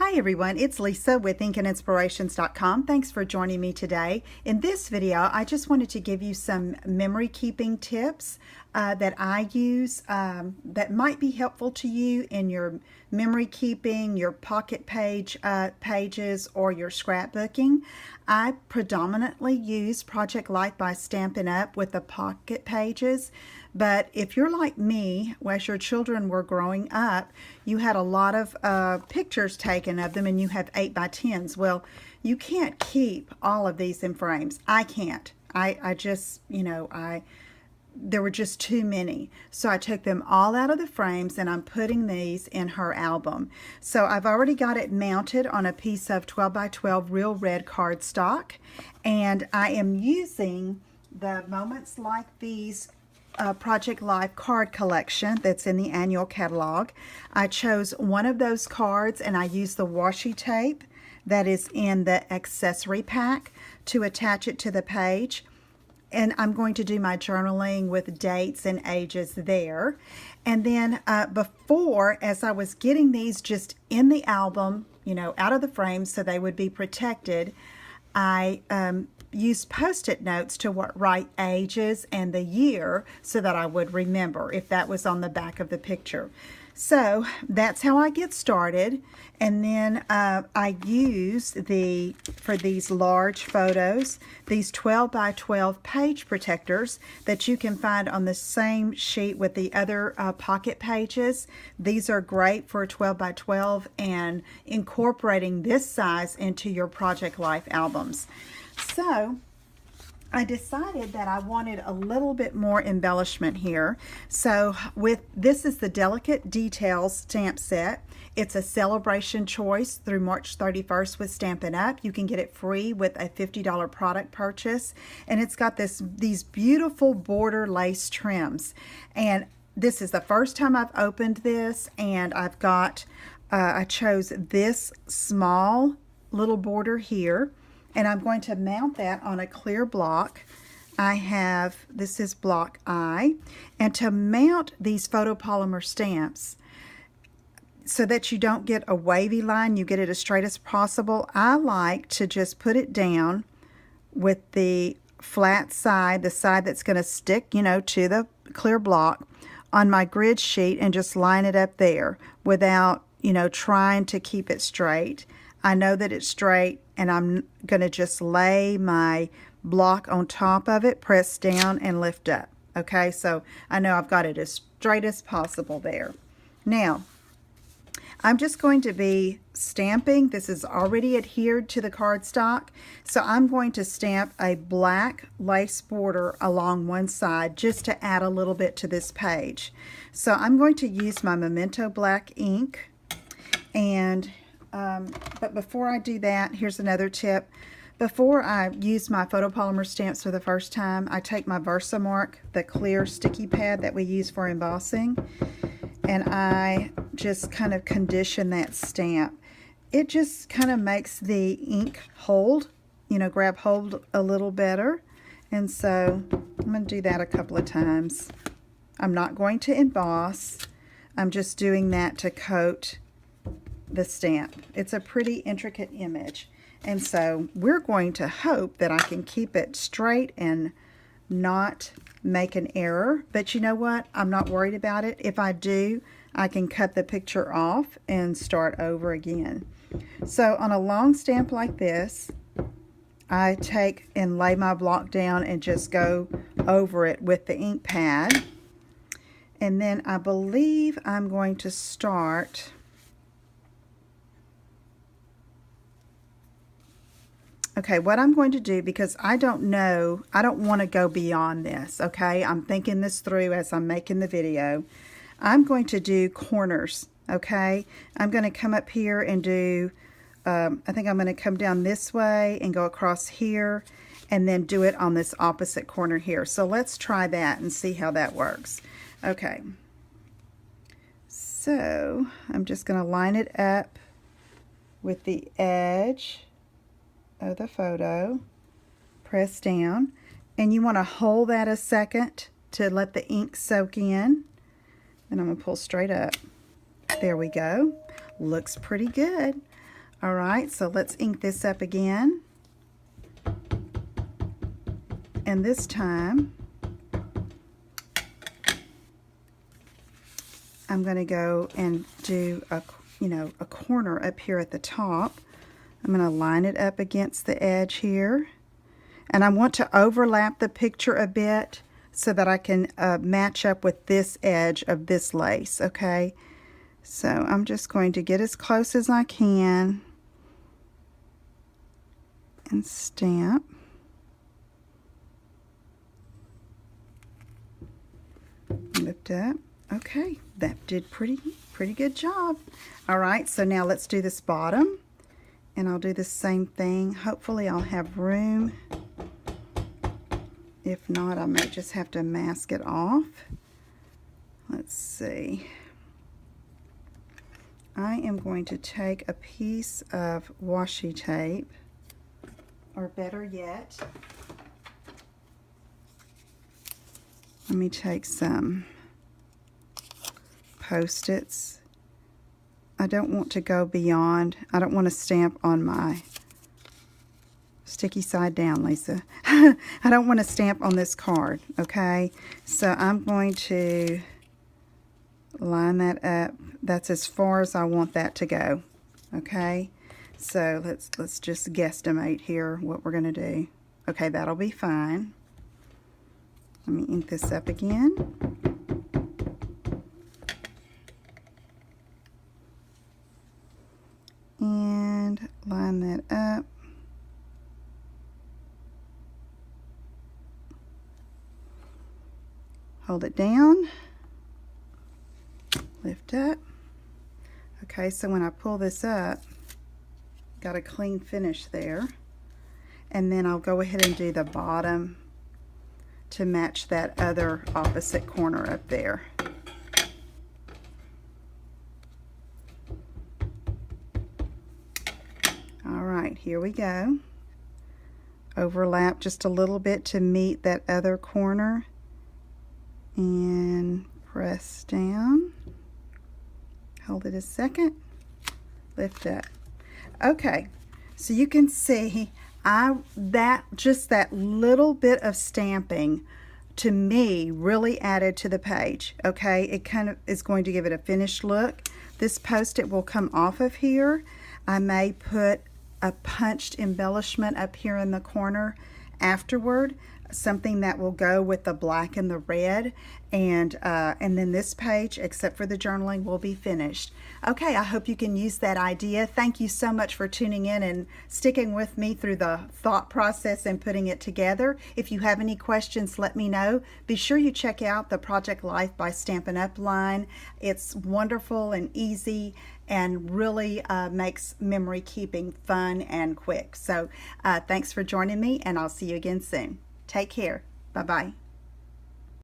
Hi everyone, it's Lisa with InkandInspirations.com. Thanks for joining me today. In this video, I just wanted to give you some memory keeping tips that I use that might be helpful to you in your memory keeping, your pocket pages, or your scrapbooking. I predominantly use Project Life by Stampin' Up! With the pocket pages. But if you're like me, as your children were growing up, you had a lot of pictures taken of them and you have 8x10s. Well, you can't keep all of these in frames. I can't. I just, there were just too many. So I took them all out of the frames and I'm putting these in her album. So I've already got it mounted on a piece of 12x12 real red cardstock. And I am using the Moments Like These Project Life card collection that's in the annual catalog. I chose one of those cards and I used the washi tape that is in the accessory pack to attach it to the page. And I'm going to do my journaling with dates and ages there. And then before, as I was getting these just in the album, out of the frame so they would be protected, I used Post-it notes to write ages and the year so that I would remember if that was on the back of the picture. So that's how I get started. And then I use for these large photos, these 12x12 page protectors that you can find on the same sheet with the other pocket pages. These are great for 12x12 and incorporating this size into your Project Life albums. So I decided that I wanted a little bit more embellishment here. So this is the Delicate Details stamp set. It's a celebration choice through March 31st with Stampin' Up! You can get it free with a $50 product purchase. And it's got these beautiful border lace trims. And this is the first time I've opened this, and I've got, I chose this small little border here. And I'm going to mount that on a clear block. This is block I. And to mount these photopolymer stamps so that you don't get a wavy line, you get it as straight as possible, I like to just put it down with the flat side, the side that's going to stick, to the clear block on my grid sheet and just line it up there without, trying to keep it straight. I know that it's straight, and I'm going to just lay my block on top of it, press down, and lift up. Okay, so I know I've got it as straight as possible there. Now, I'm just going to be stamping. This is already adhered to the cardstock, so I'm going to stamp a black lace border along one side just to add a little bit to this page. So I'm going to use my Memento black ink, and but before I do that, here's another tip. Before I use my photopolymer stamps for the first time, I take my Versamark, the clear sticky pad that we use for embossing, and I just kind of condition that stamp. It just kind of makes the ink hold, grab hold a little better. And so I'm going to do that a couple of times. I'm not going to emboss. I'm just doing that to coat the stamp. It's a pretty intricate image, and so we're going to hope that I can keep it straight and not make an error. But you know what? I'm not worried about it. If I do, I can cut the picture off and start over again. So on a long stamp like this, I take and lay my block down and just go over it with the ink pad. And then I believe I'm going to start Okay, what I'm going to do, because I don't want to go beyond this, okay? I'm thinking this through as I'm making the video. I'm going to do corners, okay? I'm going to come up here and do, I think I'm going to come down this way and go across here and then do it on this opposite corner here. So let's try that and see how that works. Okay, so I'm just going to line it up with the edge of the photo, press down, and you want to hold that a second to let the ink soak in. And I'm going to pull straight up. There we go. Looks pretty good. All right, so let's ink this up again. And this time, I'm going to go and do a corner up here at the top. I'm going to line it up against the edge here. And I want to overlap the picture a bit so that I can match up with this edge of this lace, okay? So I'm just going to get as close as I can and stamp. Lift up. Okay, that did pretty good job. All right, so now let's do this bottom, and I'll do the same thing. Hopefully I'll have room. If not, I may just have to mask it off. Let's see. I am going to take a piece of washi tape, or better yet, let me take some Post-its. I don't want to go beyond. I don't want to stamp on my sticky side down, Lisa. I don't want to stamp on this card, okay? So I'm going to line that up. That's as far as I want that to go, okay? So let's just guesstimate here what we're going to do. Okay, that'll be fine. Let me ink this up again. And line that up. Hold it down. Lift up. Okay, so when I pull this up, got a clean finish there. And then I'll go ahead and do the bottom to match that other opposite corner up there. All right, here we go. Overlap just a little bit to meet that other corner. And press down. Hold it a second. Lift up. Okay, so you can see just that little bit of stamping to me really added to the page. Okay, it kind of is going to give it a finished look. This Post-it will come off of here. I may put a punched embellishment up here in the corner afterward, something that will go with the black and the red, and then this page, except for the journaling, will be finished. Okay, I hope you can use that idea. Thank you so much for tuning in and sticking with me through the thought process and putting it together. If you have any questions, let me know. Be sure you check out the Project Life by Stampin' Up! Line. It's wonderful and easy and really makes memory keeping fun and quick. So thanks for joining me, and I'll see you again soon. Take care. Bye-bye.